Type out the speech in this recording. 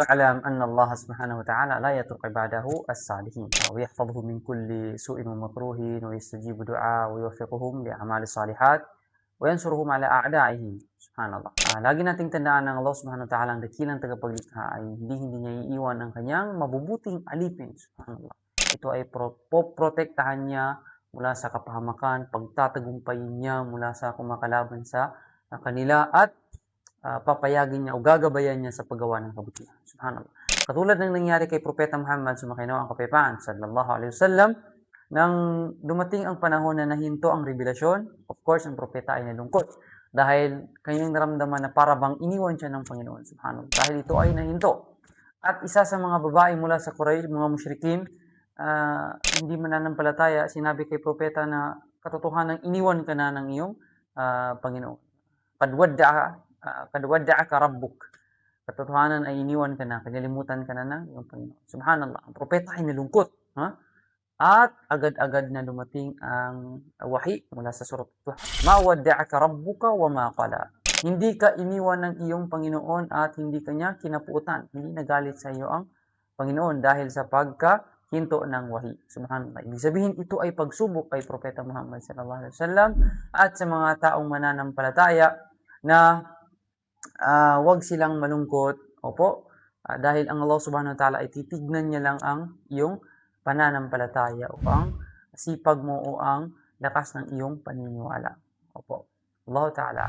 فاعلم أن الله سبحانه وتعالى لا يترك عباده الصالحين ويحفظهم من كل سوء ومكروه ويستجيب دعاء ويوفقهم لأعمال الصالحات وyansuruhum ala a'daihim. Subhanallah. Lagi nating tandaan ng Allah Subhanahu wa Ta'ala ang dakilang tagapaglikha ay hindi niya iiwan ang kanyang mabubuting alipin. Subhanallah. Ito ay poprotektahan niya mula sa kapahamakan, pagtatagumpayin niya mula sa kumakalaban sa kanila at papayagin niya o gagabayan niya sa paggawa ng kabutihan. Subhanallah. Katulad ng nangyari kay Propeta Muhammad, sumakinawa ang kapayapaan, sallallahu alaihi wasallam, nang dumating ang panahon na nahinto ang revelasyon, of course, ang propeta ay nalungkot. Dahil kanyang naramdaman na para bang iniwan siya ng Panginoon, subhanallah. Dahil ito ay nahinto. At isa sa mga babae mula sa Quraysh, mga musyrikin, hindi mananampalataya, sinabi kay propeta na katotohanan iniwan ka na ng iyong Panginoon. Kadwadda'a ka rabbuk. Katotohanan ay iniwan ka na, kanyalimutan ka na ng iyong Panginoon. Subhanallah. Ang propeta ay nalungkot. At agad-agad na dumating ang wahi mula sa surat Tuha. Ma wadda'aka rabbuka wa ma qala. Hindi ka iniwan ng iyong Panginoon at hindi kanya kinapuutan. Hindi nagalit sa iyo ang Panginoon dahil sa pagkahinto ng wahi. Subhanallah. Ibig sabihin ito ay pagsubok kay Propeta Muhammad sallallahu alaihi wasallam at sa mga taong mananampalataya na wag silang malungkot. Opo. Dahil ang Allah Subhanahu wa Ta'ala ay titignan niya lang ang iyong pananampalataya o ang sipag mo o ang lakas ng iyong paniniwala. Opo. Allah Ta'ala.